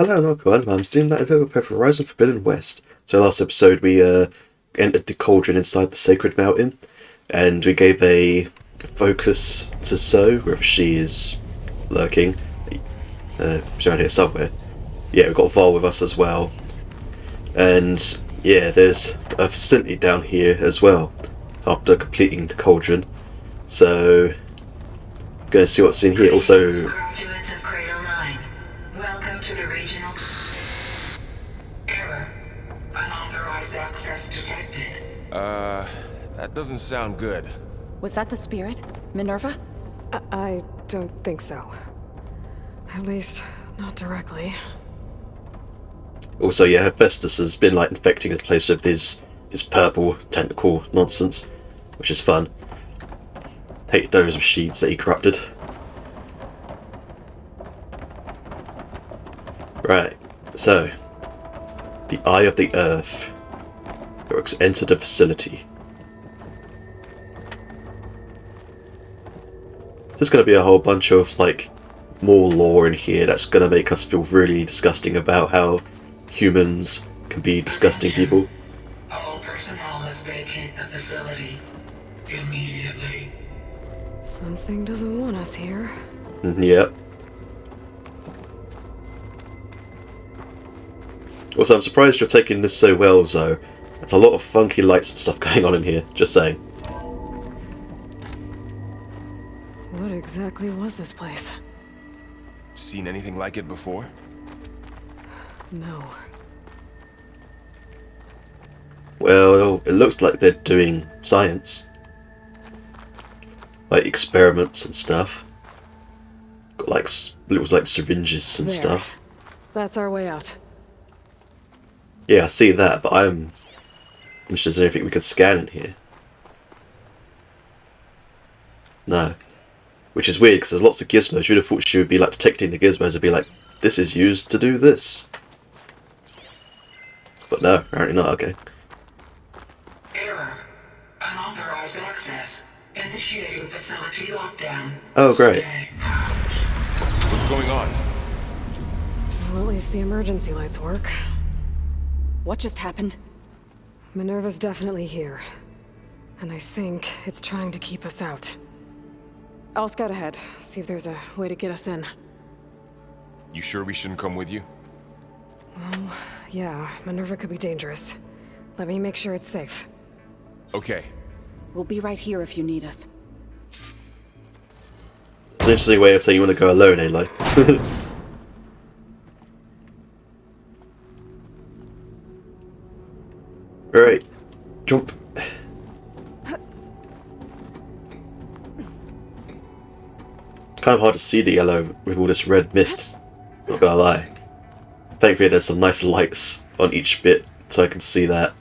Hello and welcome. I'm Steam Knight and Prepare for Horizon Forbidden West. So last episode we entered the cauldron inside the Sacred Mountain, and we gave a focus to So, wherever she is lurking. She's around here somewhere. Yeah, we've got Vol with us as well. And yeah, there's a facility down here as well, after completing the cauldron. So, gonna see what's in here. Also, Graduates of Cradle 9, welcome to the regional error. Unauthorized access detected. That doesn't sound good. Was that the spirit? Minerva? I don't think so. At least, not directly. Also, yeah, Hephaestus has been like infecting the place with his purple tentacle nonsense, which is fun. Hate those machines that he corrupted. Right, so the Eye of the Earth. Enter the facility. There's going to be a whole bunch of like more lore in here that's going to make us feel really disgusting about how humans can be disgusting people. All personnel must vacate the facility immediately. Something doesn't want us here. Yep. Also, I'm surprised you're taking this so well, Zoe. There's a lot of funky lights and stuff going on in here, just saying. What exactly was this place? Seen anything like it before? No. Well, it looks like they're doing science. Like experiments and stuff. Got like looks like syringes and There. stuff. That's our way out. Yeah, I see that, but I'm interested if there's anything we could scan in here. No. Which is weird, because there's lots of gizmos. You'd have thought she would be like detecting the gizmos and be like, this is used to do this. But no, apparently not, okay. Error. Unauthorized access. Initiating facility lockdown. Oh, great. Stay. What's going on? Well, at least the emergency lights work. What just happened? Minerva's definitely here. And I think it's trying to keep us out. I'll scout ahead, see if there's a way to get us in. You sure we shouldn't come with you? Well, yeah, Minerva could be dangerous. Let me make sure it's safe. Okay. We'll be right here if you need us. An interesting way of saying you want to go alone, Aloy. Alright, jump. Kind of hard to see the yellow with all this red mist, not gonna lie. Thankfully there's some nice lights on each bit so I can see that.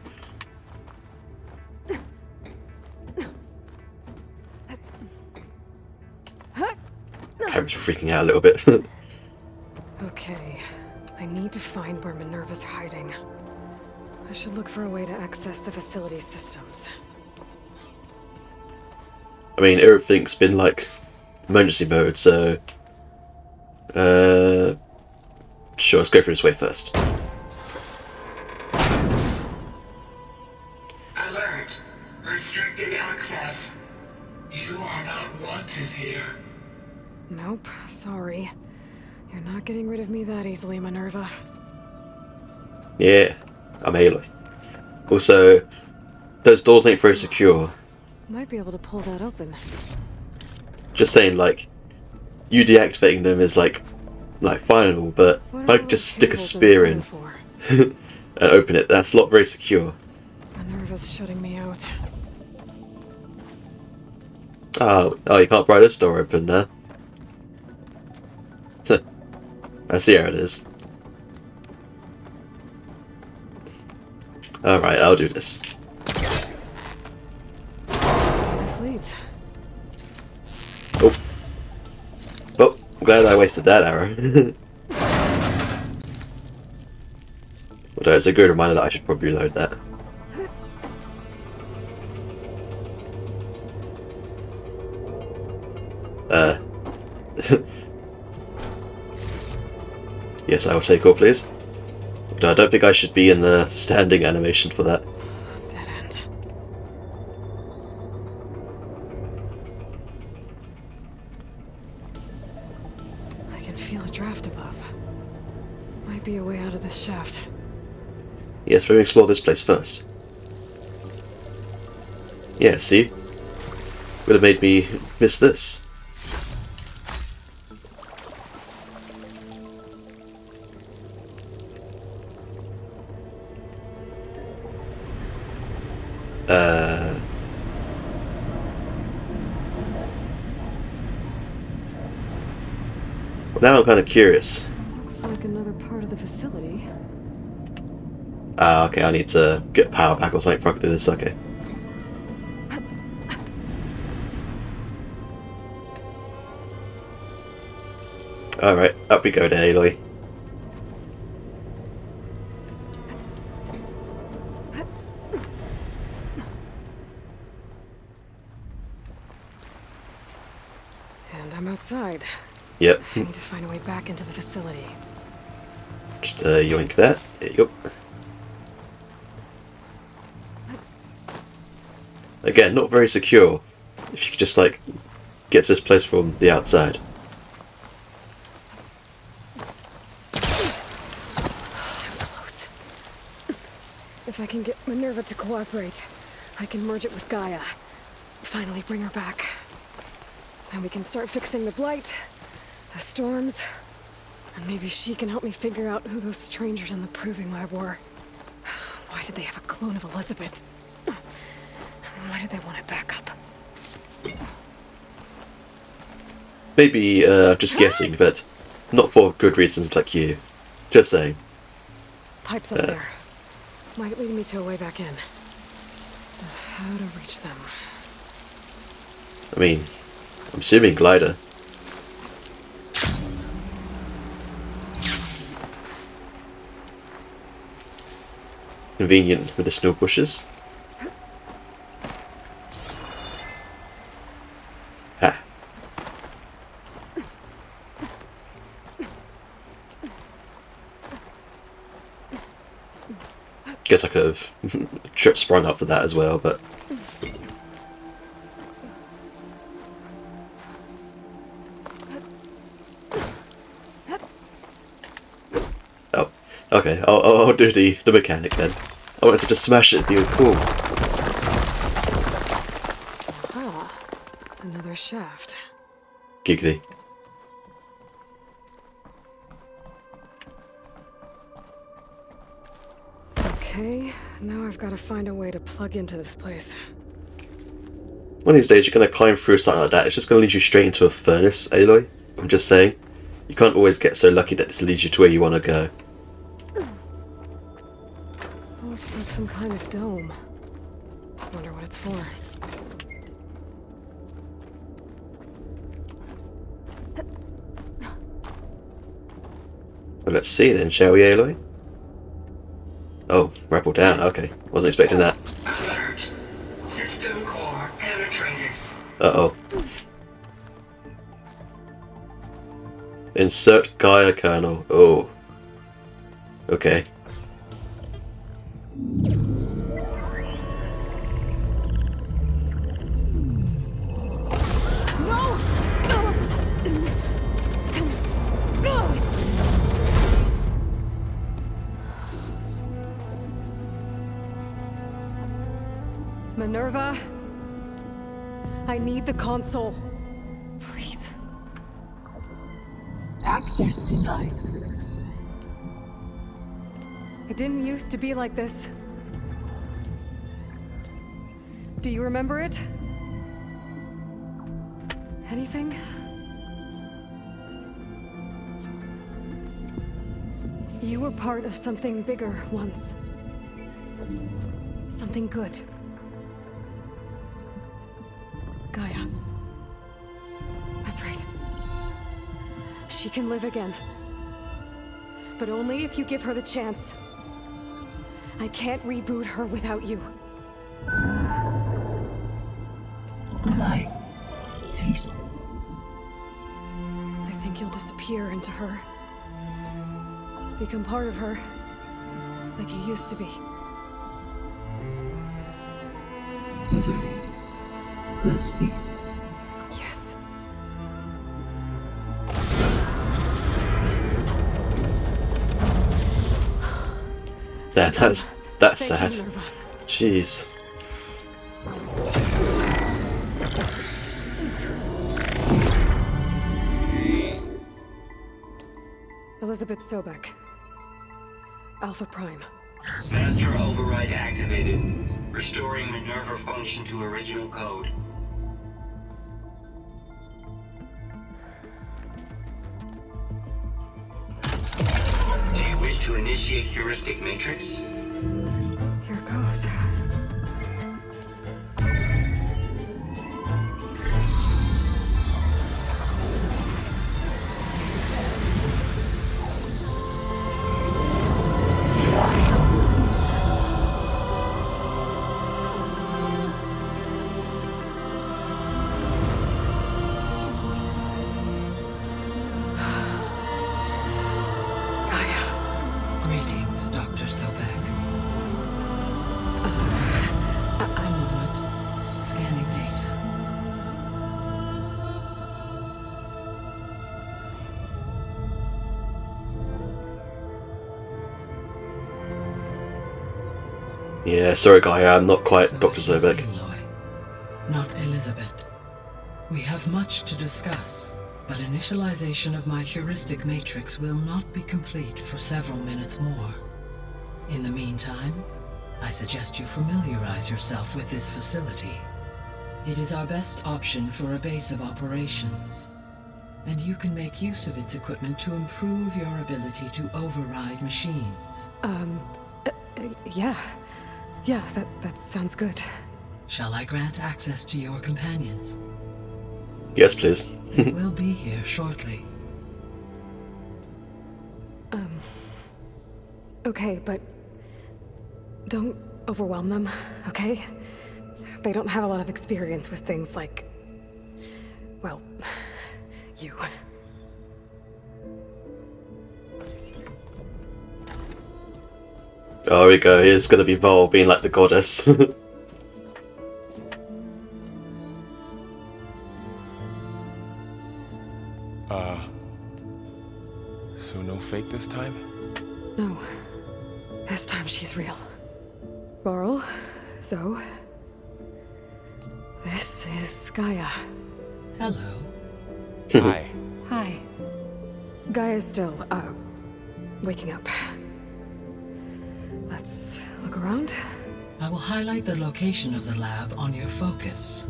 Camera's freaking out a little bit. Okay, I need to find where Minerva's hiding. I should look for a way to access the facility's systems. I mean, everything's been like emergency mode, so sure, let's go through this way first. Alert. Restricted access. You are not wanted here. Nope, sorry. You're not getting rid of me that easily, Minerva. Yeah, I'm Aloy. Also, those doors ain't very secure. Might be able to pull that open. Just saying, like, you deactivating them is like final, but What if I are could just those stick a cables spear in for? and open it, that's not very secure. Minerva's shutting me out. Oh, you can't pry this door open now. I see how it is. Alright, I'll do this. Let's see where this leads. Oh. Oh, I'm glad I wasted that arrow. Although it's a good reminder that I should probably reload that. Yes, I will take all, please. But I don't think I should be in the standing animation for that. Dead end. I can feel a draft above. Might be a way out of this shaft. Yes, let me explore this place first. Yeah, see? Would have made me miss this. Now I'm kind of curious. Looks like another part of the facility. Ah, okay, I need to get power back or something for I can do this, okay. Alright, up we go then, Aloy. And I'm outside. Yep, I need to find a way back into the facility. just yoink that. There you go. Again, not very secure. If you could just, like, get to this place from the outside. Close. If I can get Minerva to cooperate, I can merge it with Gaia. Finally bring her back. And we can start fixing the blight, the storms, and maybe she can help me figure out who those strangers in the proving lab were. Why did they have a clone of Elizabeth? Why did they want it back up? Maybe just guessing, but not for good reasons like you. Just saying. Pipes up there. Might lead me to a way back in. How to reach them? I mean, I'm assuming glider. Convenient medicinal bushes. Ha. Guess I could have sprung up to that as well, but oh, okay. I'll do the mechanic then. I wanted to just smash it and be all cool. Ah, another shaft. Giggly. Okay, now I've got to find a way to plug into this place. One of these days you're going to climb through something like that. It's just going to lead you straight into a furnace, Aloy. I'm just saying. You can't always get so lucky that this leads you to where you want to go. Looks like some kind of dome. Wonder what it's for. Well, let's see then, shall we, Aloy? Oh, rappel down. Okay, wasn't expecting that. Alert. System core penetrated. Uh-oh. Insert Gaia kernel. Oh. Okay. Minerva, I need the console. Please. Access denied. It didn't used to be like this. Do you remember it? Anything? You were part of something bigger once. Something good. Gaia. That's right. She can live again. But only if you give her the chance. I can't reboot her without you. Light. Cease. I think you'll disappear into her. Become part of her. Like you used to be. Elizabeth. Yes. Yes. Damn, that's Thank sad. you, Minerva. Jeez. Elizabeth Sobek. Alpha Prime. Master override activated. Restoring Minerva function to original code. Do you wish to initiate heuristic matrix? Here goes. Gaia. Greetings, Dr. Sobek. A moment. Scanning data. Yeah, sorry, guy, I'm not quite So Dr. it is Sobek. Aloy, not Elizabeth. We have much to discuss, but initialization of my heuristic matrix will not be complete for several minutes more. In the meantime, I suggest you familiarize yourself with this facility. It is our best option for a base of operations, and you can make use of its equipment to improve your ability to override machines. Yeah. Yeah, that sounds good. Shall I grant access to your companions? Yes, please. We'll be here shortly. Okay, but don't overwhelm them, okay? They don't have a lot of experience with things like, well, you. Oh, here we go. It's gonna be Vol being like the goddess. So no fake this time? No. This time she's real. Varl, Zoe. This is Gaia. Hello. Hi. Hi. Gaia's still, waking up. Let's look around. I will highlight the location of the lab on your focus.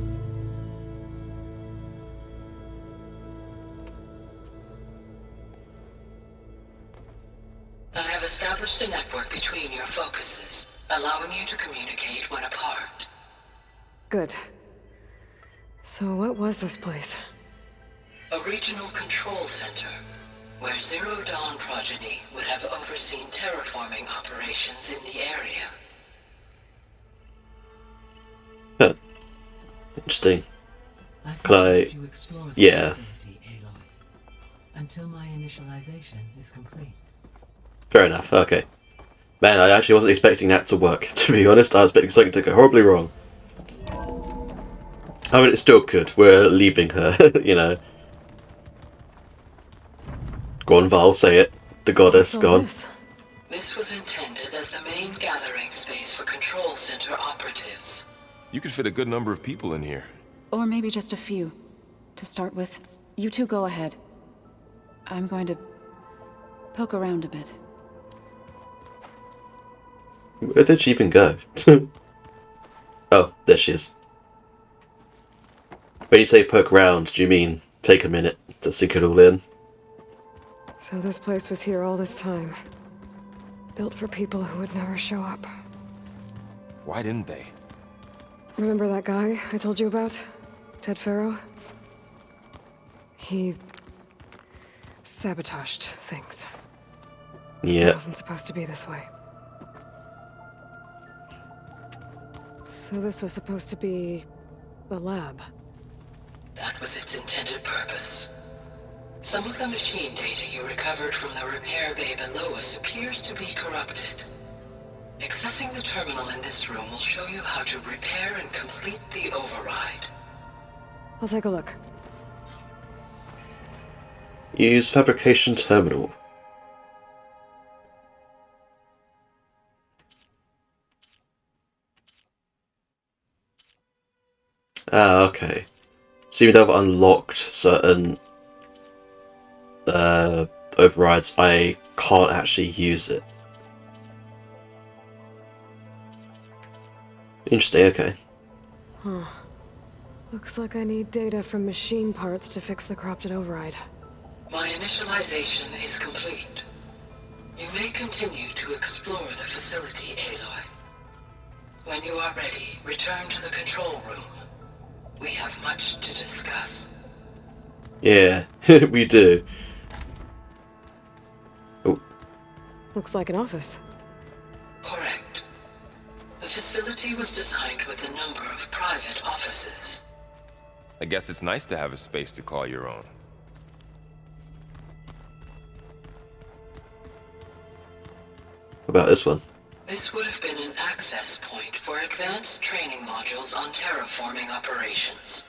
I have established a network between your focuses, allowing you to communicate when apart. Good. So what was this place? A regional control center, where Zero Dawn progeny would have overseen terraforming operations in the area. Huh. Interesting. I Can I- suggest you explore the yeah. facility, Aloy, until my initialization is complete. Fair enough, okay. Man, I actually wasn't expecting that to work, to be honest. I was expecting something to go horribly wrong. I mean, it still could. We're leaving her, you know. Go on, Val, say it. The goddess, What's go all on. this? This was intended as the main gathering space for control center operatives. You could fit a good number of people in here. Or maybe just a few. To start with, you two go ahead. I'm going to poke around a bit. Where did she even go? Oh, there she is. When you say poke around, do you mean take a minute to sink it all in? So this place was here all this time. Built for people who would never show up. Why didn't they? Remember that guy I told you about? Ted Farrow? He sabotaged things. It Yeah. wasn't supposed to be this way. So this was supposed to be a lab. That was its intended purpose. Some of the machine data you recovered from the repair bay below us appears to be corrupted. Accessing the terminal in this room will show you how to repair and complete the override. I'll take a look. Use fabrication terminal. Ah, okay. So even though I've unlocked certain overrides, I can't actually use it. Interesting, okay. Huh. Looks like I need data from machine parts to fix the corrupted override. My initialization is complete. You may continue to explore the facility, Aloy. When you are ready, return to the control room. We have much to discuss. Yeah, we do. Oh, Looks like an office. Correct. The facility was designed with a number of private offices. I guess it's nice to have a space to call your own. what about this one? This would have been an access point for advanced training modules on terraforming operations.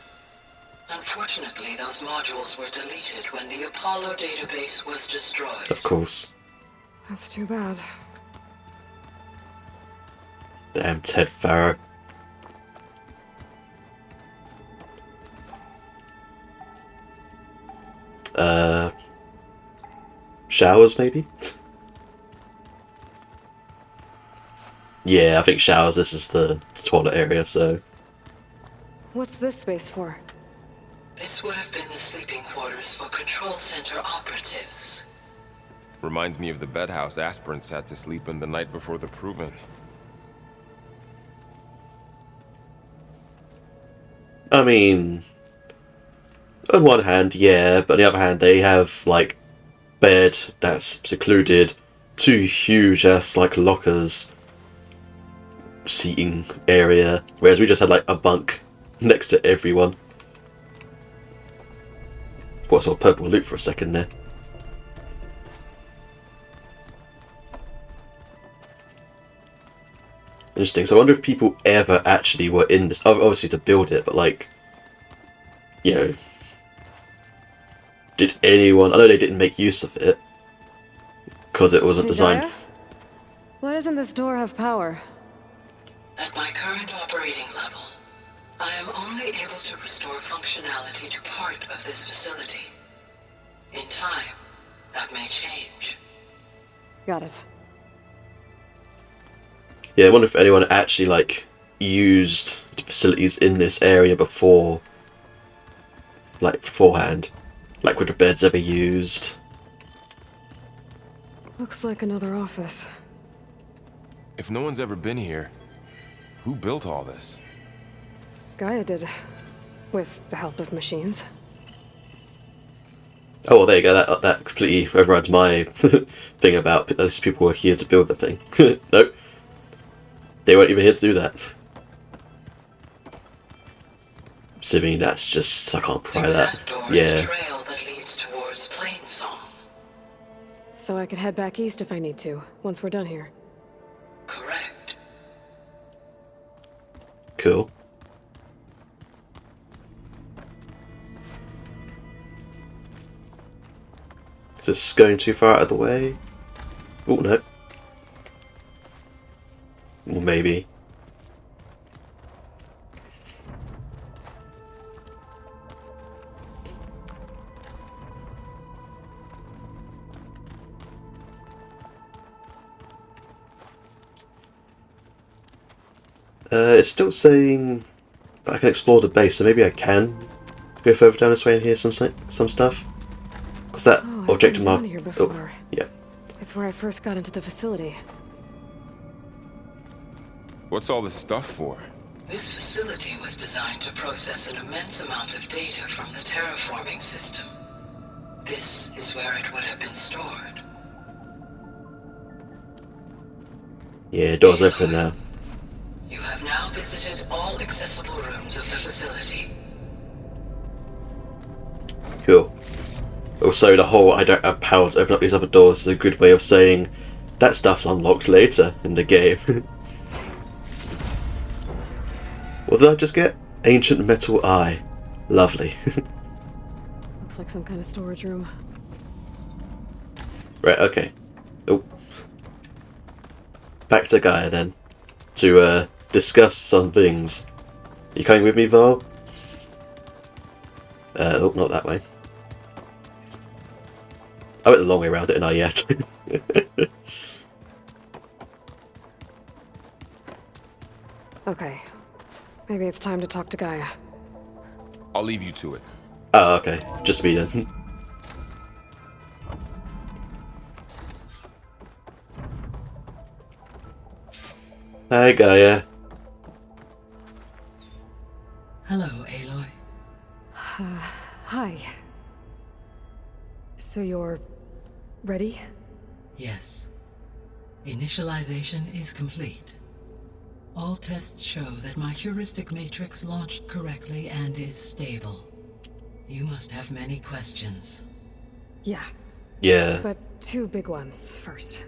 Unfortunately, those modules were deleted when the Apollo database was destroyed. Of course. That's too bad. Damn Ted Farrow. Showers, maybe? Yeah, I think showers, this is the toilet area, so... What's this space for? This would have been the sleeping quarters for control center operatives. Reminds me of the bedhouse aspirants had to sleep in the night before the proving. I mean... on one hand, yeah, but on the other hand, they have, like, bed that's secluded, 2 huge-ass, like, lockers, seating area, whereas we just had, like, a bunk next to everyone. Thought I saw purple loot for a second there. Interesting, so I wonder if people ever actually were in this, obviously to build it, but, like, you know... did anyone... I know they didn't make use of it, because it wasn't designed... Why doesn't this door have power? At my current operating level, I am only able to restore functionality to part of this facility. In time, that may change. Got it. Yeah, I wonder if anyone actually, like, used the facilities in this area before... like, beforehand. Like, were the beds ever used? Looks like another office. If no one's ever been here, who built all this? Gaia did. With the help of machines. Oh, well, there you go. That completely overrides my thing about those people were here to build the thing. Nope. They weren't even here to do that. Assuming that's just... I can't pry Through that. that door is Yeah. a trail that leads towards Plainsong. So I could head back east if I need to, once we're done here. Correct. Cool. Is this going too far out of the way? Oh, no. Well, maybe. It's still saying I can explore the base, so maybe I can go further down this way and hear some stuff. Because that Oh, I've objective been mark. down here before. Yeah. It's where I first got into the facility. What's all this stuff for? This facility was designed to process an immense amount of data from the terraforming system. This is where it would have been stored. Yeah, door's open now. You have now visited all accessible rooms of the facility. Cool. Also, the whole "I don't have power to open up these other doors" is a good way of saying that stuff's unlocked later in the game. What did I just get? Ancient metal eye. Lovely. Looks like some kind of storage room. Right, okay. Oh. Back to Gaia then. To discuss some things. You coming with me, Val? Oh, not that way. I went the long way around, didn't I, yet? Okay. Maybe it's time to talk to Gaia. I'll leave you to it. Oh, okay. Just me then. Hi, Gaia. Hello, Aloy. Hi. So you're ready? Yes. Initialization is complete. All tests show that my heuristic matrix launched correctly and is stable. You must have many questions. Yeah, Yeah. but two big ones first.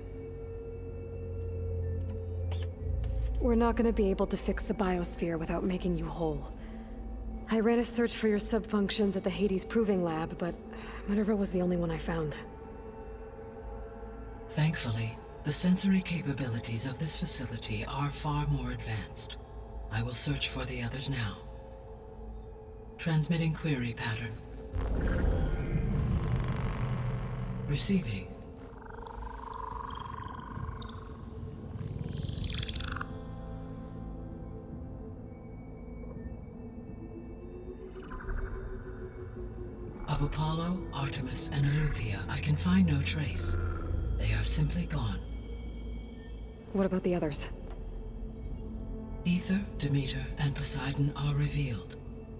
We're not gonna be able to fix the biosphere without making you whole. I ran a search for your subfunctions at the Hades Proving Lab, but Minerva was the only one I found. Thankfully, the sensory capabilities of this facility are far more advanced. I will search for the others now. Transmitting query pattern. Receiving. Of Apollo, Artemis, and Eleuthia, I can find no trace. They are simply gone. What about the others? Ether, Demeter, and Poseidon are revealed.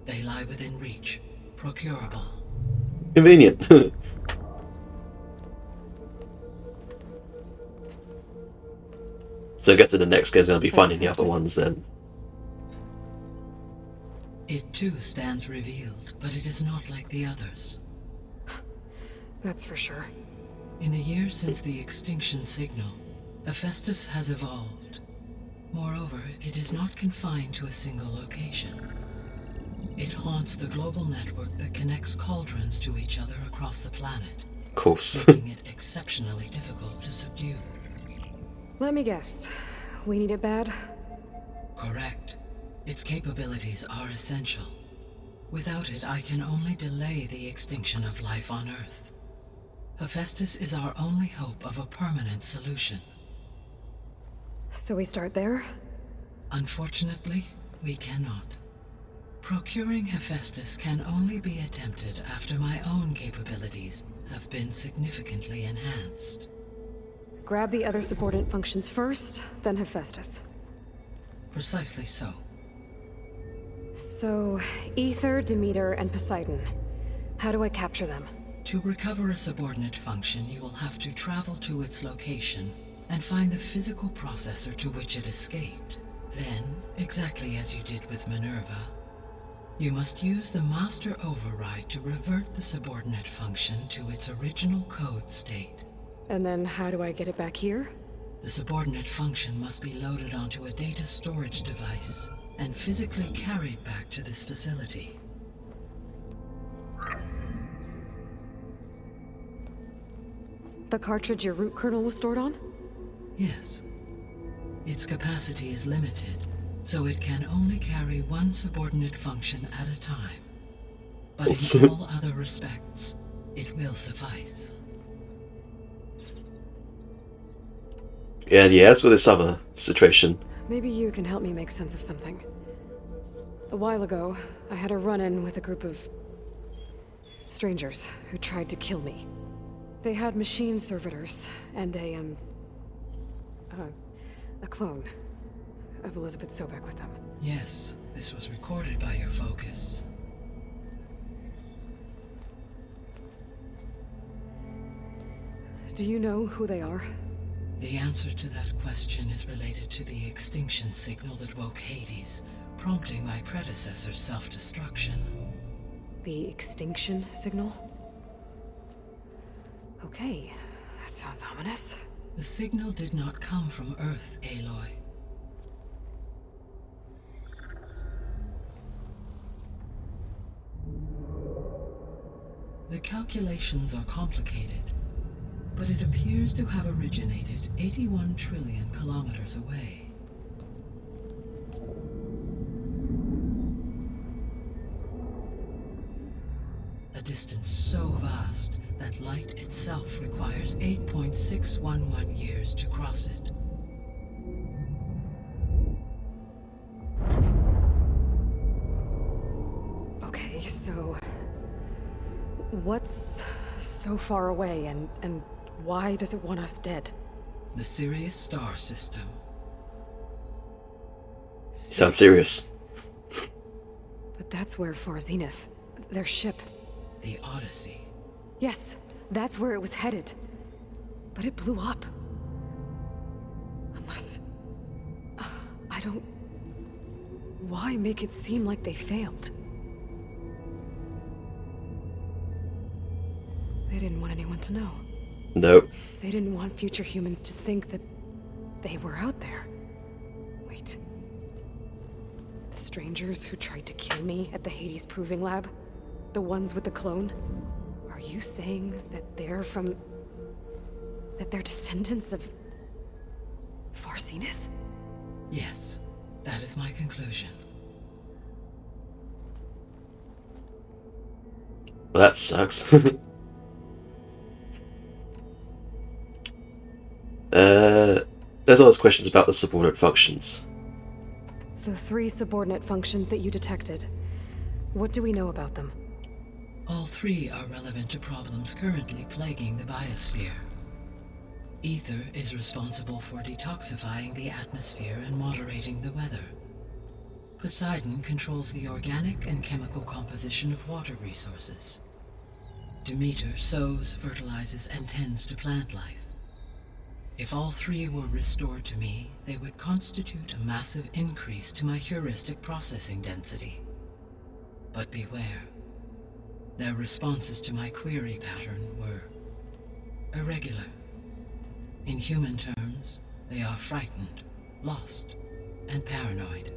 They lie within reach, procurable. Convenient. So I guess in the next game's going to be finding the other ones then. It too stands revealed, but it is not like the others. That's for sure. In the years since the extinction signal, Hephaestus has evolved. Moreover, it is not confined to a single location. It haunts the global network that connects cauldrons to each other across the planet, Of course. making it exceptionally difficult to subdue. Let me guess. We need it bad? Correct. Its capabilities are essential. Without it, I can only delay the extinction of life on Earth. Hephaestus is our only hope of a permanent solution. So we start there? Unfortunately, we cannot. Procuring Hephaestus can only be attempted after my own capabilities have been significantly enhanced. Grab the other subordinate functions first, then Hephaestus. Precisely so. So, Ether, Demeter, and Poseidon. How do I capture them? To recover a subordinate function, you will have to travel to its location and find the physical processor to which it escaped. Then, exactly as you did with Minerva, you must use the master override to revert the subordinate function to its original code state. And then how do I get it back here? The subordinate function must be loaded onto a data storage device and physically carried back to this facility. The cartridge your root kernel was stored on? Yes. Its capacity is limited, so it can only carry one subordinate function at a time. But in all other respects, it will suffice. And yeah, as for this other situation, Maybe you can help me make sense of something. A while ago, I had a run-in with a group of strangers who tried to kill me. They had machine servitors and a clone of Elizabeth Sobek with them. Yes, this was recorded by your focus. Do you know who they are? The answer to that question is related to the extinction signal that woke Hades, prompting my predecessor's self-destruction. The extinction signal? Okay, that sounds ominous. The signal did not come from Earth, Aloy. The calculations are complicated, but it appears to have originated 81 trillion kilometers away. A distance so vast that light itself requires 8.611 years to cross it. Okay, so... what's so far away, and why does it want us dead? The Sirius star system. Sounds serious. But that's where Far Zenith, their ship... The Odyssey. Yes, that's where it was headed. But it blew up. Unless... I don't... Why make it seem like they failed? They didn't want anyone to know. Nope. They didn't want future humans to think that they were out there. Wait. The strangers who tried to kill me at the Hades Proving Lab? The ones with the clone? Are you saying that they're from... that they're descendants of... Far Zenith? Yes, that is my conclusion. Well, that sucks. There's all those questions about the subordinate functions. The 3 subordinate functions that you detected. What do we know about them? All 3 are relevant to problems currently plaguing the biosphere. Ether is responsible for detoxifying the atmosphere and moderating the weather. Poseidon controls the organic and chemical composition of water resources. Demeter sows, fertilizes, and tends to plant life. If all 3 were restored to me, they would constitute a massive increase to my heuristic processing density. But beware. Their responses to my query pattern were irregular. In human terms, they are frightened, lost, and paranoid.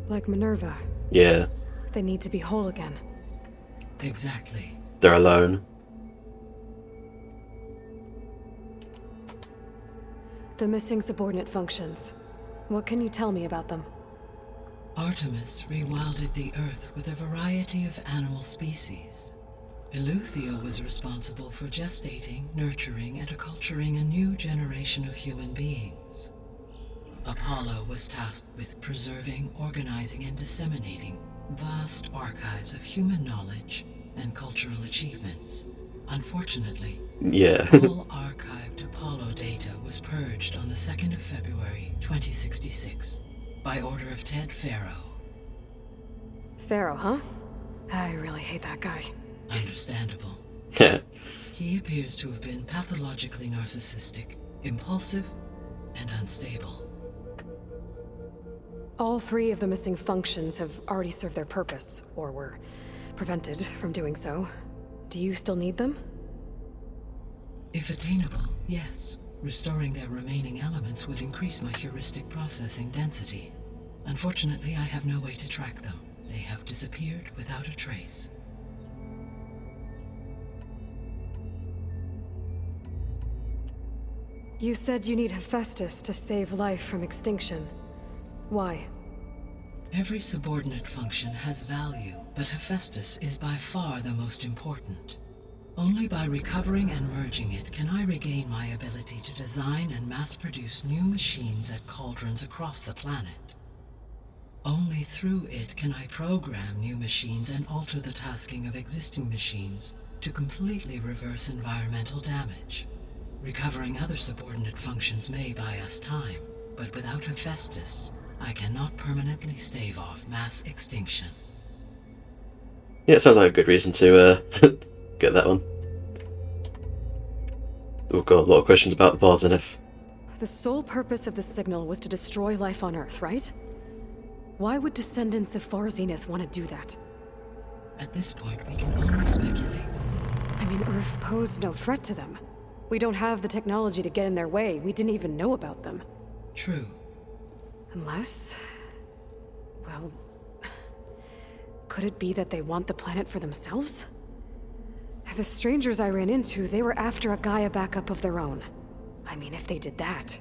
Like Minerva. Yeah, They need to be whole again. Exactly. they're alone. The missing subordinate functions. What can you tell me about them? Artemis rewilded the Earth with a variety of animal species. Eleuthia was responsible for gestating, nurturing, and acculturating a new generation of human beings. Apollo was tasked with preserving, organizing, and disseminating vast archives of human knowledge and cultural achievements. Unfortunately, Yeah. all archived Apollo data was purged on the 2nd of February, 2066, by order of Ted Faro. Pharaoh, huh? I really hate that guy. Understandable. He appears to have been pathologically narcissistic, impulsive, and unstable. All 3 of the missing functions have already served their purpose, or were prevented from doing so. Do you still need them? If attainable, yes. Restoring their remaining elements would increase my heuristic processing density. Unfortunately, I have no way to track them. They have disappeared without a trace. You said you need Hephaestus to save life from extinction. Why? Every subordinate function has value, but Hephaestus is by far the most important. Only by recovering and merging it can I regain my ability to design and mass-produce new machines at cauldrons across the planet. Only through it can I program new machines and alter the tasking of existing machines to completely reverse environmental damage. Recovering other subordinate functions may buy us time, but without Hephaestus, I cannot permanently stave off mass extinction. Yeah, it sounds like a good reason to get that one. We've got a lot of questions about Far Zenith. The sole purpose of the signal was to destroy life on Earth, right? Why would descendants of Far Zenith want to do that? At this point, we can only speculate. I mean, Earth posed no threat to them. We don't have the technology to get in their way. We didn't even know about them. True. Unless... well... could it be that they want the planet for themselves? The strangers I ran into, they were after a Gaia backup of their own. I mean, if they did that...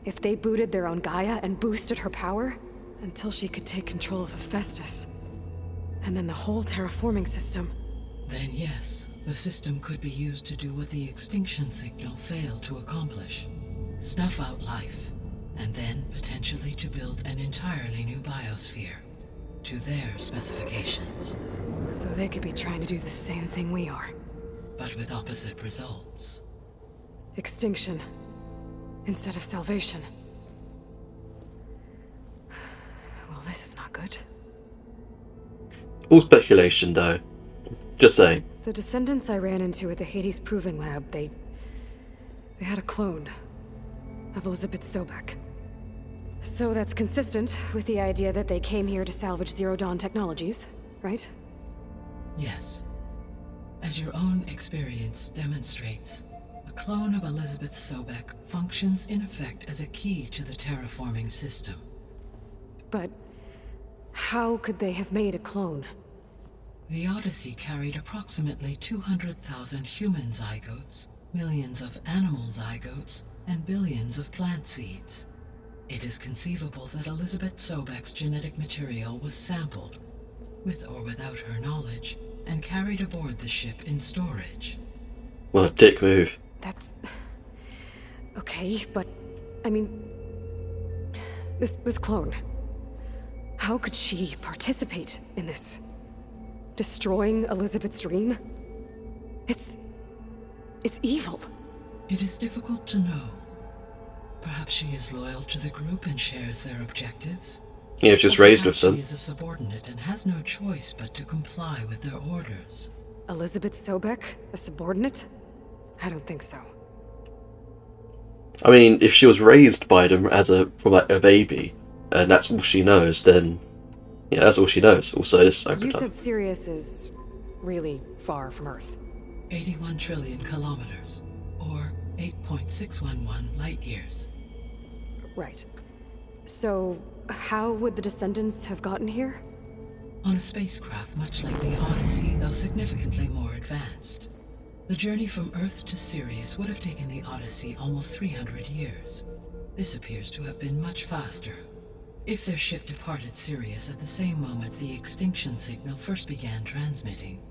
if they booted their own Gaia and boosted her power... until she could take control of Hephaestus. And then the whole terraforming system... Then yes, the system could be used to do what the extinction signal failed to accomplish. Snuff out life, and then potentially to build an entirely new biosphere. To their specifications. So they could be trying to do the same thing we are. But with opposite results. Extinction. Instead of salvation. Well, this is not good. All speculation, though. Just saying. The descendants I ran into at the Hades Proving Lab, they had a clone of Elizabeth Sobek. So that's consistent with the idea that they came here to salvage Zero Dawn technologies, right? Yes. As your own experience demonstrates, a clone of Elizabeth Sobek functions in effect as a key to the terraforming system. But how could they have made a clone? The Odyssey carried approximately 200,000 human zygotes, millions of animal zygotes, and billions of plant seeds. It is conceivable that Elizabeth Sobek's genetic material was sampled, with or without her knowledge, and carried aboard the ship in storage. What a dick move. That's... okay, but... I mean... This clone... how could she participate in this? Destroying Elizabeth's dream? It's evil. It is difficult to know. Perhaps she is loyal to the group and shares their objectives. Yeah, just Or raised with perhaps them. She is a subordinate and has no choice but to comply with their orders. Elizabeth Sobek, a subordinate? I don't think so. I mean, if she was raised by them from like a baby, and that's all she knows, then yeah, that's all she knows. Also, this You said Sirius is really far from Earth. 81 trillion kilometers, or 8.611 light years. Right. So, how would the descendants have gotten here? On a spacecraft much like the Odyssey, though significantly more advanced. The journey from Earth to Sirius would have taken the Odyssey almost 300 years. This appears to have been much faster. If their ship departed Sirius at the same moment the extinction signal first began transmitting,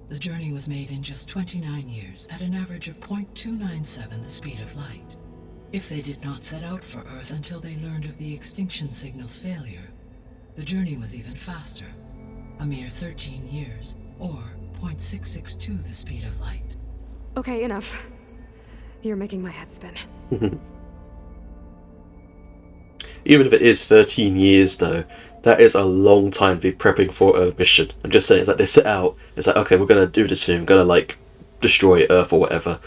the journey was made in just 29 years at an average of 0.297 the speed of light. If they did not set out for Earth until they learned of the extinction signal's failure, the journey was even faster, a mere 13 years, or 0.662 the speed of light. Okay, enough. You're making my head spin. Even if it is 13 years, though, that is a long time to be prepping for a mission. I'm just saying, it's like they set out, it's like, okay, we're going to do this thing, we're going to, like, destroy Earth or whatever.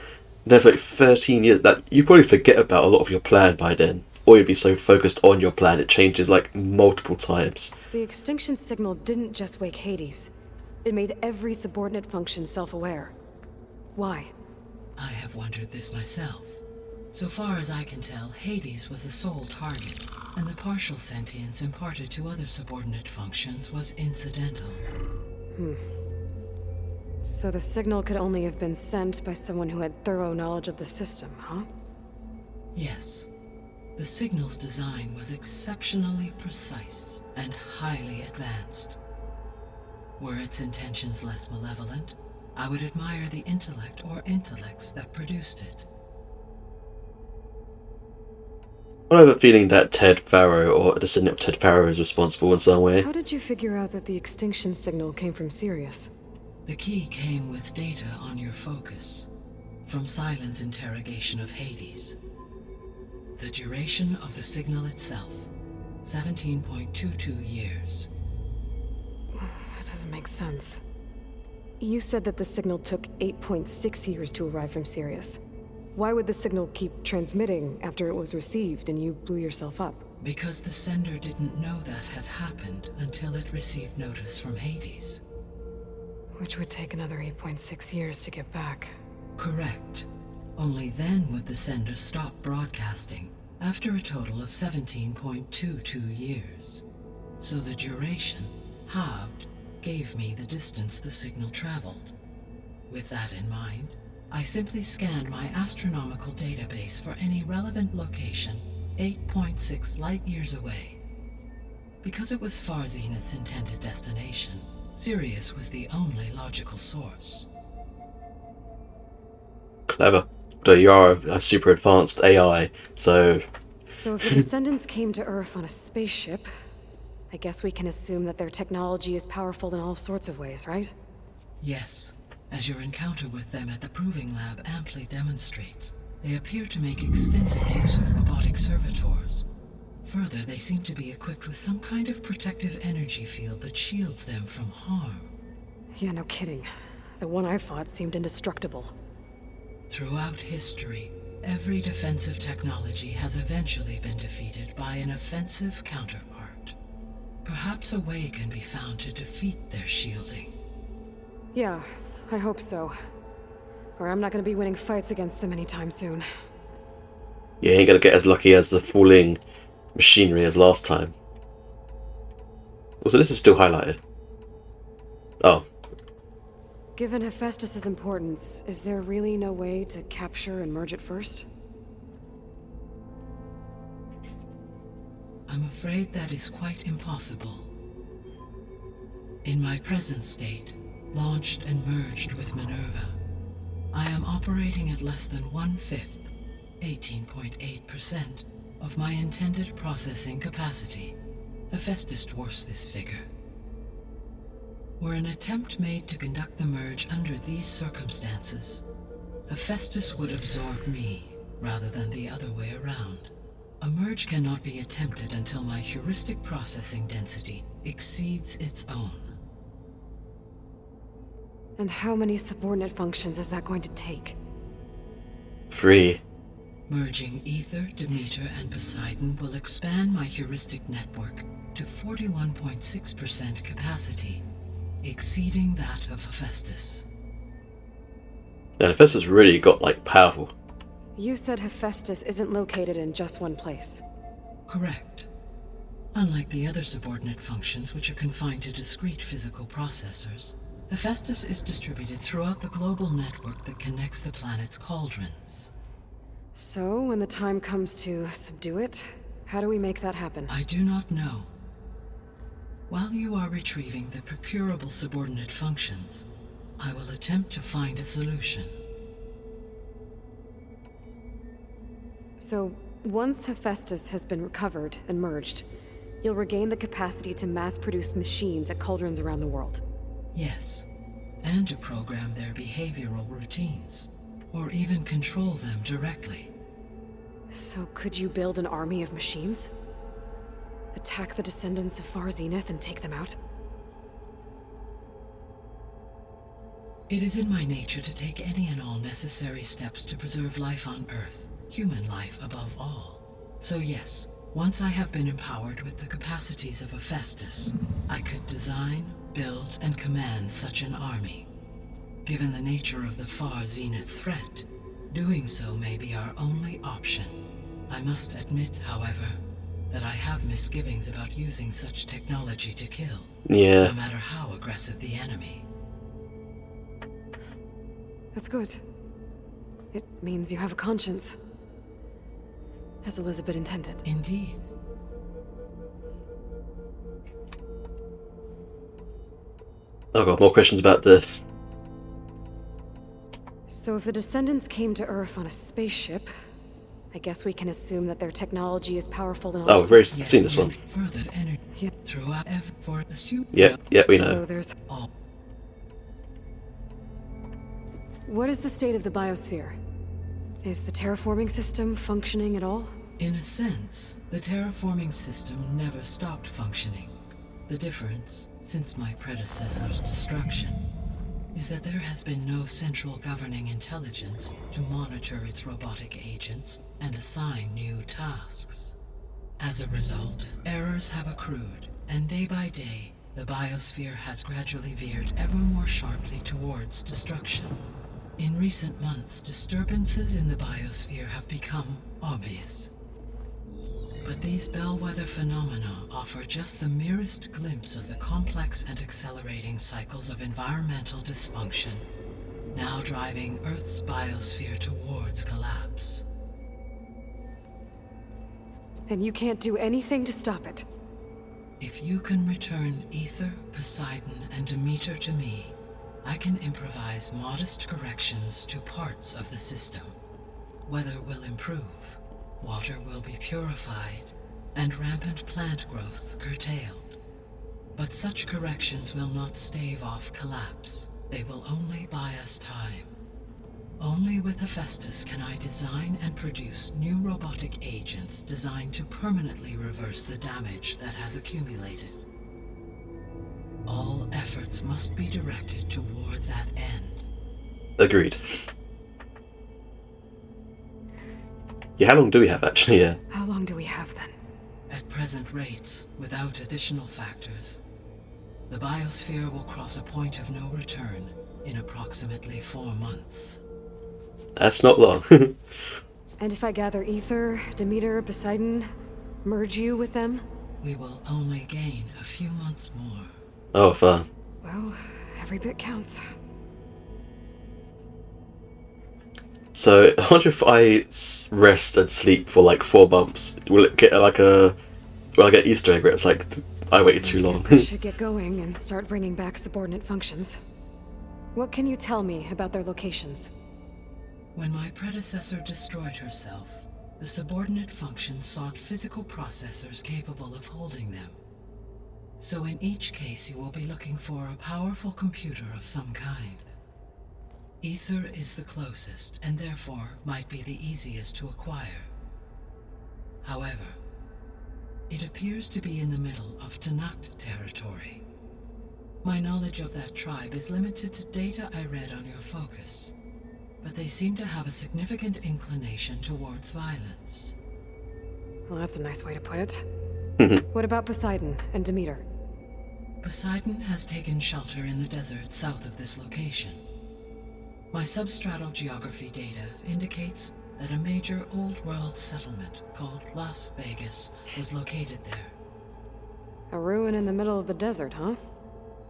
And then for, like, 13 years, that you probably forget about a lot of your plan by then. Or you'd be so focused on your plan, it changes, like, multiple times. The extinction signal didn't just wake Hades. It made every subordinate function self-aware. Why? I have wondered this myself. So far as I can tell, Hades was the sole target, and the partial sentience imparted to other subordinate functions was incidental. So the signal could only have been sent by someone who had thorough knowledge of the system, huh? Yes. The signal's design was exceptionally precise and highly advanced. Were its intentions less malevolent, I would admire the intellect or intellects that produced it. I have a feeling that Ted Farrow, or a descendant of Ted Farrow, is responsible in some way. How did you figure out that the extinction signal came from Sirius? The key came with data on your focus, from Silent's interrogation of Hades. The duration of the signal itself, 17.22 years. That doesn't make sense. You said that the signal took 8.6 years to arrive from Sirius. Why would the signal keep transmitting after it was received and you blew yourself up? Because the sender didn't know that had happened until it received notice from Hades. Which would take another 8.6 years to get back. Correct. Only then would the sender stop broadcasting, after a total of 17.22 years. So the duration, halved, gave me the distance the signal traveled. With that in mind, I simply scanned my astronomical database for any relevant location 8.6 light-years away. Because it was Far Zenith's intended destination, Sirius was the only logical source. Clever. So you are a super advanced AI, so... So if the Descendants came to Earth on a spaceship, I guess we can assume that their technology is powerful in all sorts of ways, right? Yes, as your encounter with them at the Proving Lab amply demonstrates, they appear to make extensive use of robotic servitors. Further, they seem to be equipped with some kind of protective energy field that shields them from harm. Yeah, no kidding. The one I fought seemed indestructible. Throughout history, every defensive technology has eventually been defeated by an offensive counterpart. Perhaps a way can be found to defeat their shielding. Yeah, I hope so. Or I'm not gonna be winning fights against them anytime soon. You ain't gonna get as lucky as the falling machinery as last time. Also, this is still highlighted. Oh. Given Hephaestus' importance, is there really no way to capture and merge it first? I'm afraid that is quite impossible. In my present state, launched and merged with Minerva, I am operating at less than 1/5, 18.8%, of my intended processing capacity. Hephaestus dwarfs this figure. Were an attempt made to conduct the merge under these circumstances, Hephaestus would absorb me, rather than the other way around. A merge cannot be attempted until my heuristic processing density exceeds its own. And how many subordinate functions is that going to take? 3. Merging Ether, Demeter, and Poseidon will expand my heuristic network to 41.6% capacity, exceeding that of Hephaestus. Now, Hephaestus really got, like, powerful. You said Hephaestus isn't located in just one place. Correct. Unlike the other subordinate functions, which are confined to discrete physical processors, Hephaestus is distributed throughout the global network that connects the planet's cauldrons. So, when the time comes to subdue it, how do we make that happen? I do not know. While you are retrieving the procurable subordinate functions, I will attempt to find a solution. So, once Hephaestus has been recovered and merged, you'll regain the capacity to mass-produce machines at cauldrons around the world. Yes, and to program their behavioral routines, or even control them directly. So could you build an army of machines? Attack the descendants of Far Zenith and take them out? It is in my nature to take any and all necessary steps to preserve life on Earth, human life above all. So yes, once I have been empowered with the capacities of Hephaestus, I could design, build, and command such an army. Given the nature of the Far Zenith threat, doing so may be our only option. I must admit, however, that I have misgivings about using such technology to kill, Yeah. no matter how aggressive the enemy. That's good. It means you have a conscience. As Elizabeth intended. Indeed. I've got more questions about the... So if the Descendants came to Earth on a spaceship, I guess we can assume that their technology is powerful in all Oh, we've already Yet seen this we one. furthered energy Yeah. throughout for assume. Yeah, we know. So there's... All. What is the state of the biosphere? Is the terraforming system functioning at all? In a sense, the terraforming system never stopped functioning. The difference, since my predecessor's destruction, is that there has been no central governing intelligence to monitor its robotic agents and assign new tasks. As a result, errors have accrued, and day by day, the biosphere has gradually veered ever more sharply towards destruction. In recent months, disturbances in the biosphere have become obvious. But these bellwether phenomena offer just the merest glimpse of the complex and accelerating cycles of environmental dysfunction, now driving Earth's biosphere towards collapse. And you can't do anything to stop it. If you can return Aether, Poseidon, and Demeter to me, I can improvise modest corrections to parts of the system. Weather will improve, water will be purified, and rampant plant growth curtailed. But such corrections will not stave off collapse. They will only buy us time. Only with Hephaestus can I design and produce new robotic agents designed to permanently reverse the damage that has accumulated. All efforts must be directed toward that end. Agreed. Yeah, how long do we have actually? Yeah. How long do we have then? At present rates, without additional factors, the biosphere will cross a point of no return in approximately 4 months. That's not long. And if I gather Aether, Demeter, Poseidon, merge you with them? We will only gain a few months more. Oh, fun. Well, every bit counts. So, I wonder if I rest and sleep for like 4 months, will it get like a... Will I get Easter egg where it's like, I waited too long? Guess I should get going and start bringing back subordinate functions. What can you tell me about their locations? When my predecessor destroyed herself, the subordinate functions sought physical processors capable of holding them. So in each case you will be looking for a powerful computer of some kind. Aether is the closest, and therefore might be the easiest to acquire. However, it appears to be in the middle of Tenakth territory. My knowledge of that tribe is limited to data I read on your focus, but they seem to have a significant inclination towards violence. Well, that's a nice way to put it. What about Poseidon and Demeter? Poseidon has taken shelter in the desert south of this location. My substratal geography data indicates that a major old-world settlement called Las Vegas was located there. A ruin in the middle of the desert, huh?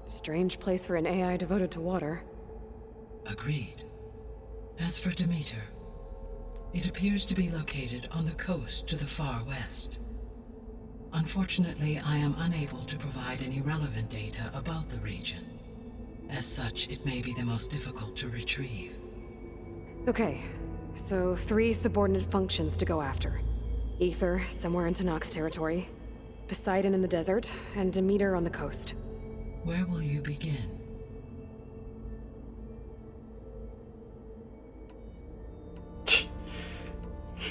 Strange place for an AI devoted to water. Agreed. As for Demeter, it appears to be located on the coast to the far west. Unfortunately, I am unable to provide any relevant data about the region. As such, it may be the most difficult to retrieve. Okay, so 3 subordinate functions to go after. Aether, somewhere in Tenakth territory. Poseidon in the desert, and Demeter on the coast. Where will you begin?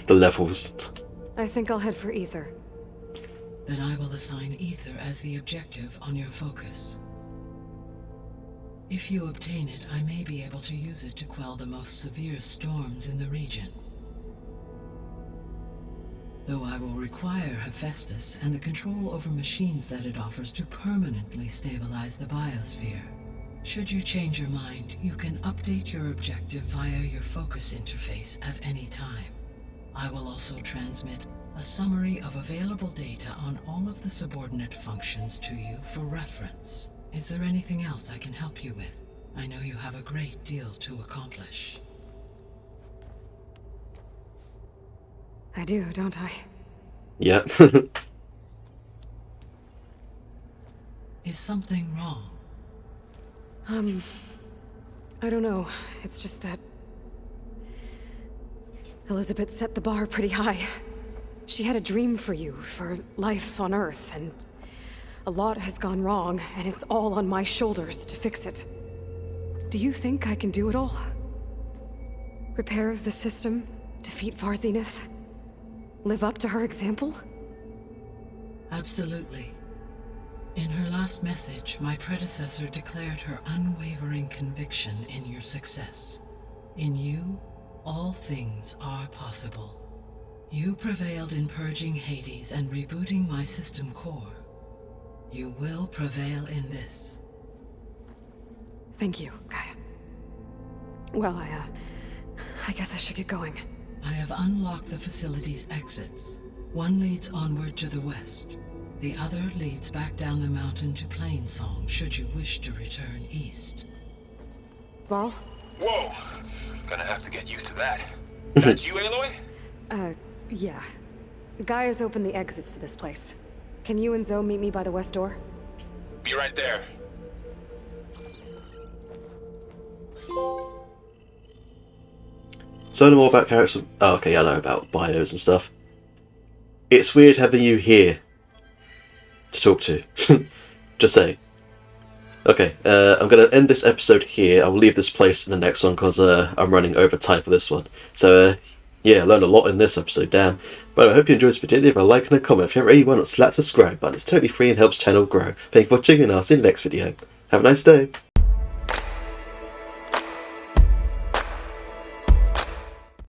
The levels. I think I'll head for Aether. Then I will assign Aether as the objective on your focus. If you obtain it, I may be able to use it to quell the most severe storms in the region. Though I will require Hephaestus and the control over machines that it offers to permanently stabilize the biosphere. Should you change your mind, you can update your objective via your focus interface at any time. I will also transmit a summary of available data on all of the subordinate functions to you for reference. Is there anything else I can help you with? I know you have a great deal to accomplish. I do, don't I? Yep. Is something wrong? I don't know. It's just that Elizabeth set the bar pretty high. She had a dream for you, for life on Earth, and a lot has gone wrong, and it's all on my shoulders to fix it. Do you think I can do it all? Repair the system, defeat Varzinith, live up to her example? Absolutely. In her last message, my predecessor declared her unwavering conviction in your success. In you, all things are possible. You prevailed in purging Hades and rebooting my system core. You will prevail in this. Thank you, Gaia. Well, I guess I should get going. I have unlocked the facility's exits. One leads onward to the west. The other leads back down the mountain to Plainsong, should you wish to return east. Ball? Whoa! Gonna have to get used to that. That you, Aloy? Yeah. Gaia's opened the exits to this place. Can you and Zoe meet me by the west door? Be right there. So I know more about characters. Oh, okay, I know about bios and stuff. It's weird having you here to talk to. Just saying. Okay, I'm going to end this episode here. I'll leave this place in the next one because I'm running over time for this one. So, yeah, I learned a lot in this episode, damn. But I hope you enjoyed this video. Leave a like and a comment. If you haven't already, why not slap the subscribe button? It's totally free and helps channel grow. Thank you for watching, and I'll see you in the next video. Have a nice day.